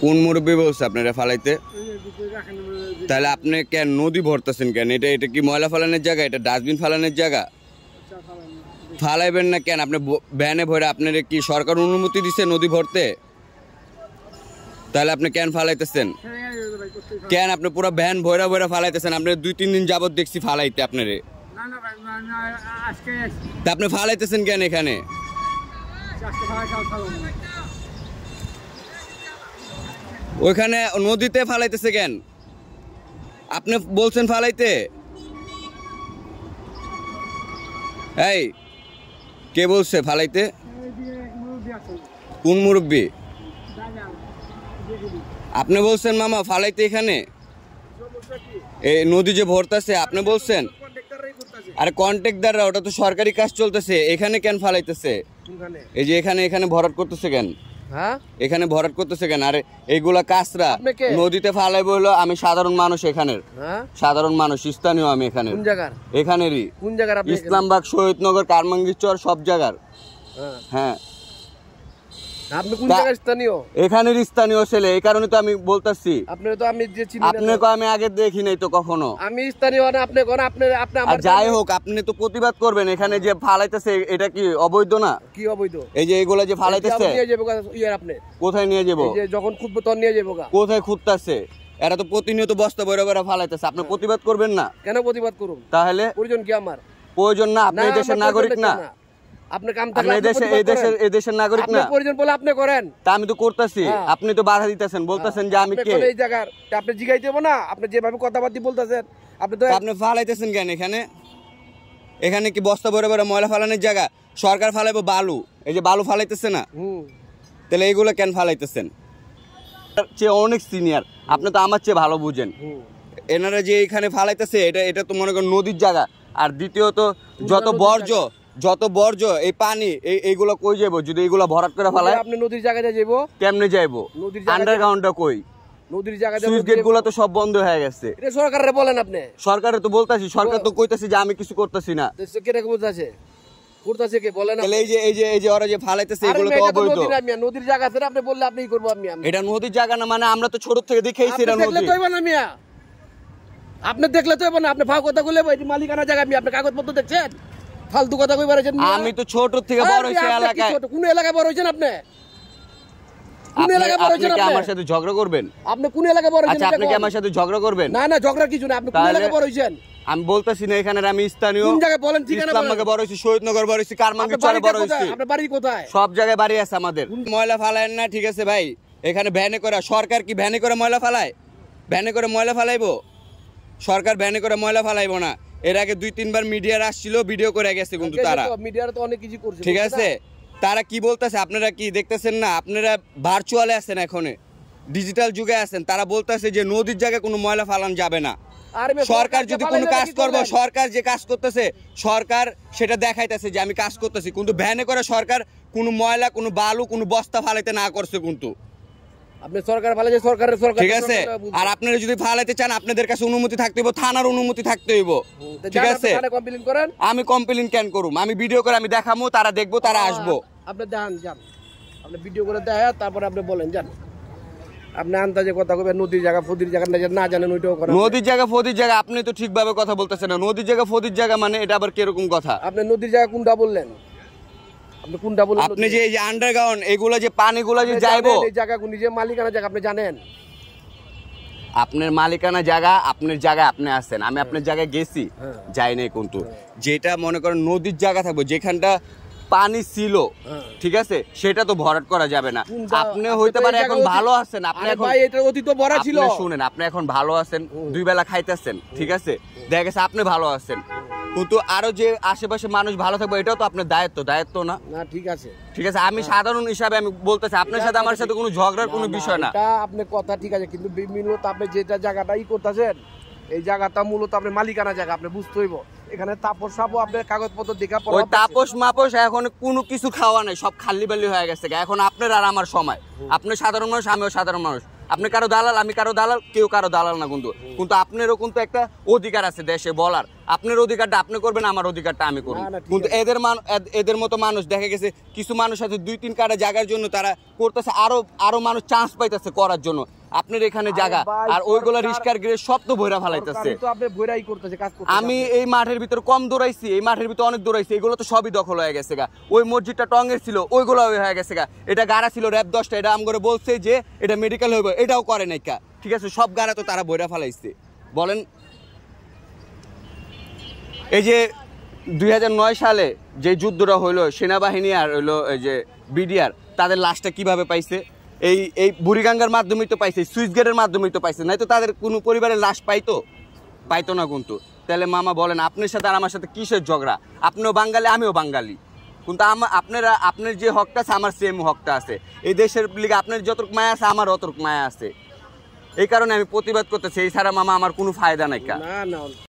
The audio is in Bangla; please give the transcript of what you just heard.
কোন মুরব্বী বলছে আপনারা ফালাইতে? তাহলে আপনি কেন নদী ভরতেছেন কেন? এটা কি ময়লা ফালানোর জায়গা? এটা ডাস্টবিন ফালানোর জায়গা? ফালাইবেন না কেন? আপনি ভ্যানে ভরে আপনারা কি সরকার অনুমতি দিছে নদী ভরতে? তাহলে আপনি কেন ফালাইতেছেন? কেন আপনি পুরো ভ্যান ভরা ভরা ফালাইতেছেন? আপনি 2-3 দিন যাবত দেখছি ফালাইতে আপনারে। তা আপনি ফালাইতেছেন কেন এখানে? ওইখানে নদীতে ফালাইতেছে কেন? আপনি বলছেন ফালাইতে। এই কে বলছে ফালাইতে? কোন মুরব্বী? আপনি বলছেন মামা ফালাইতে এখানে? এই নদী যে ভরতেছে আপনি বলছেন? আরে কন্ট্রাক্টররা, ওটা তো সরকারি কাজ চলতেছে, এখানে কেন ফালাইতেছে? এই যে এখানে ভরাট করতেছে কেন? এখানে ভরাট করতেছে কেন? আরে এইগুলা কাজরা নদীতে ফালাইবো হলো আমি সাধারণ মানুষ, এখানের সাধারণ মানুষ, স্থানীয় আমি এখানে। এখানেরই ইসলামবাগ, শহীদনগর, কারমাঙ্গীরচর সব জায়গার। হ্যাঁ আপনি কোন জায়গার স্থানীয়? এখানের স্থানীয় ছেলে, এই কারণে তো আমি বলতাছি। আপনাকে আমি আগে দেখি নাই তো কখনো। আমি স্থানীয় না, আপনি কোন? আপনি যাই হোক, আপনি তো প্রতিবাদ করবেন। এখানে যে ফালাইতেছে এটা কি অবৈধ না? কি অবৈধ? এই যে এইগুলা যে ফালাইতেছে কোথায় নিয়ে যাবো? যখন খুঁজবো তখন নিয়ে যাবো। কোথায় খুঁজতেছে? এরা তো প্রতিনিয়ত বস্তা বইরা বইরা ফালাইতেছে। আপনি প্রতিবাদ করবেন না কেন? প্রতিবাদ করুন। তাহলে প্রয়োজন কি আমার? প্রয়োজন না, আপনি দেশের নাগরিক না? আপনি কাম থাকলে এই দেশের নাগরিক না? প্রয়োজন বলে আপনি করেন, তা আমি তো করতেছি। আপনি তো বাধা দিতেছেন, বলতেছেন যে আমি কে? এই জায়গার আপনি জিগাই দেব না? আপনি যেভাবে কথাবার্তা বলতেছেন আপনি ফালাইতেছেন কেন এখানে? এখানে কি বস্তা ভরে ভরে ময়লা ফালানোর জায়গা? সরকার ফালাইবো বালু, এই যে বালু ফালাইতেছে না, তাহলে এইগুলো কেন ফালাইতেছেন? চেয়ে অনেক সিনিয়র, আপনি তো আমার চেয়ে ভালো বুঝেন। এনারা যে এখানে ফালাইতেছে এটা তো মনে করেন নদীর জায়গা। আর দ্বিতীয়ত যত বর্জ্য এই পানি এইগুলো কই যাবো যদি এইগুলো ভরাট করে ফেলায়? আপনি নদীর জায়গায় যাইবো কেমনে? যাইবো আন্ডারগ্রাউন্ডটা কই? নদীর জায়গায় সুইচ গেট গুলো তো সব বন্ধ হয়ে গেছে। এটা সরকারে বলেন আপনি? সরকারে তো বলতাছি, সরকার তো কইতাছে যে আমি কিছু করতেছি না। কেটে বলতাছে করতেছে কে বলেন? এই যে ওরা যে ফালাইতেছে এগুলো তো অবৈধ। নদীর জায়গা আছে, আপনি বললে আপনিই করবো। আমি এটা নদীর জায়গা না মানে? আমরা তো ছোট থেকে দেখেইছি এটা নদী। আপনি দেখলে তো না, আপনি ফাও কথা বলে মালিকানা জায়গা। আপনি কাগজপত্র দেখছেন? ফালতু কথা কই পারেছেন? আমি তো ছোট থেকে বড় হইছি এলাকায়। কোন এলাকায় বড় হইছেন আপনি? কোন এলাকায় বড় হইছেন আপনি? আমার সাথে ঝগড়া করবেন? আপনি কোন এলাকায় বড় হইছেন? আচ্ছা, আপনি কি আমার সাথে ঝগড়া করবেন? না না, ঝগড়া কিছু না। আপনি কোন এলাকায় বড় হইছেন? আমি বলতাছি না এখানে আমি স্থানীয়। কোন জায়গায় বলেন? ঠিকানা বলেন। ইসলামবাগে বড় হইছি, শহীদনগর বড় হইছি, কারমাঙ্গীরচরে বড় হইছি। আপনার বাড়ি কোথায়? সব জায়গায় বাড়ি আছে আমাদের। ময়লা ফালায়েন না, ঠিক আছে ভাই? এখানে ভ্যানে করে, সরকার কি ভ্যানে করে ময়লা ফালায়? ভ্যানে করে ময়লা ফালাইবো? সরকার ভ্যানে করে ময়লা ফালাইবো না। এর আগে 2-3 বার মিডিয়ার আসছিল, ভিডিও করে গেছে কিন্তু তারা। মিডিয়ার তো অনেক কিছু করছে, ঠিক আছে? তারা কি বলতেছে আপনারা কি দেখতেছেন না? আপনারা ভার্চুয়ালে আছেন, এখন ডিজিটাল যুগে আছেন। তারা বলতেছে যে নদীর জায়গায় কোনো ময়লা ফালানো যাবে না। সরকার যদি কোনো কাজ করবো, সরকার যে কাজ করতেছে সরকার সেটা দেখাইতেছে যে আমি কাজ করতেছি, কিন্তু ভ্যানে করে সরকার কোনো ময়লা, কোনো বালু, কোনো বস্তা ফালাইতে না করছে কিন্তু। আপনি সরকার ফালাইছে, সরকার ঠিক আছে। আর আপনারা যদি ফালাইতে চান আপনাদের কাছে অনুমতি থাকতে হইব, থানার অনুমতি থাকতে হইব, ঠিক আছে? কমপ্লেইন করেন। আমি কমপ্লেইন কেন করুম? আমি ভিডিও করে আমি দেখামু, তারা দেখবো, তারা আসবো। আপনি যান, আপনি ভিডিও করে দেখা, তারপরে আপনি বলেন। যান, আপনি আন্দাজে কথা কইবেন। নদীর জায়গা ফদির জায়গা না জানেন ওইটাও করেন। নদীর জায়গা ফদির জায়গা আপনি তো ঠিকভাবে কথা বলতেছেন না। নদীর জায়গা ফদির জায়গা মানে এটা আবার কিরকম কথা? আপনি নদীর জায়গা কোনটা বললেন? আপনি কোনটা বললেন? আপনি যে এই যে আন্ডারগ্রাউন্ড এইগুলো যে পানিগুলো যে যাইবো, এই জায়গাগুলো যে মালিকানা জায়গা আপনি জানেন? আপনার মালিকানা জায়গা, আপনার জায়গায় আপনি আছেন। আমি আপনার জায়গায় গেছি, যাই নাই কিন্তু। যেটা মনে করেন নদীর জায়গা থাকবো, যেখানটা পানি ছিল, ঠিক আছে, সেটা তো ভরাট করা যাবে না। আপনি হইতে পারে এখন ভালো আছেন, আপনি এখন ভাই এটা অতীত ভরা ছিল। শুনেন, আপনি এখন ভালো আছেন, 2 বেলা খাইতেছেন, ঠিক আছে, দেখা গেছে আপনি ভালো আছেন, কিন্তু আরো যে আশেপাশে মানুষ ভালো থাকবে এটাও তো আপনার দায়িত্ব না? না, ঠিক আছে, ঠিক আছে। আমি সাধারণ হিসাবে আমি বলতেছি, আপনার সাথে আমার সাথে কোনো ঝগড়ার কোনো বিষয় না। এটা আপনি কথা ঠিক আছে, কিন্তু মূলত আপনি যেটা জায়গাটাই করতেছেন এই জায়গাটা মূলত আপনার মালিকানা জায়গা, আপনি বুঝতে হইব। এখানে তাপস সাপও আপনার কাগজপত্র দেখা ওই তাপস মাপস এখন কোনো কিছু খাওয়া নাই, সব খালি বালি হয়ে গেছে। এখন আপনার আর আমার সময়, আপনি সাধারণ মানুষ, আমিও সাধারণ মানুষ, আপনি কারো দালাল, আমি কারো দালাল, কেউ কারো দালাল না। কিন্তু কিন্তু আপনারও কিন্তু একটা অধিকার আছে দেশে বলার। আপনার অধিকারটা আপনি করবেন, আমার অধিকারটা আমি করব। কিন্তু এদের মতো মানুষ দেখা গেছে কিছু মানুষ আছে 2-3 কাটা জায়গার জন্য তারা করতেছে, আরো মানুষ চান্স পাইতেছে করার জন্য। আপনার এখানে জায়গা আর ওইগুলা রিস্কার গ্রেড সব তো ভৈরা ফেলাইতেছে। আমি এই মাঠের ভিতর কম দৌড়াইছি, এই মাঠের ভিতর অনেক দৌড়াইছি, এগুলো তো সবই দখল হয়ে গেছে গা। ওই মসজিদটা টঙ্গের ছিল, ওইগুলো হয়ে গেছে গা। এটা গাড়া ছিল র‍্যাব 10টা, এটা আম করে বলছে যে এটা মেডিকেল হইব, এটাও করে নাই কা। ঠিক আছে, সব গাড়া তো তারা ভৈরা ফেলাইছে। বলেন এই যে 2009 সালে যে যুদ্ধটা হইলো সেনাবাহিনী আর হইলো এই যে বিডিআর, তাদের লাশটা কিভাবে পাইছে? এই বুড়িগঙ্গার মাধ্যমেই তো পাইছে, সুইচ গেটের মাধ্যমেই তো পাইছে, নাই তো তাদের কোনো পরিবারের লাশ পাইতো না। কিন্তু তাহলে মামা বলেন আপনার সাথে আর আমার সাথে কিসের ঝগড়া? আপনিও বাঙালি, আমিও বাঙালি, কিন্তু আপনার যে হকটা আছে আমার সেম হকটা আছে। এই দেশের লিগে আপনার যতটুক মায়া আছে আমার অতটুক মায়া আছে। এই কারণে আমি প্রতিবাদ করতেছি। এই ছাড়া মামা আমার কোনো ফায়দা নাই।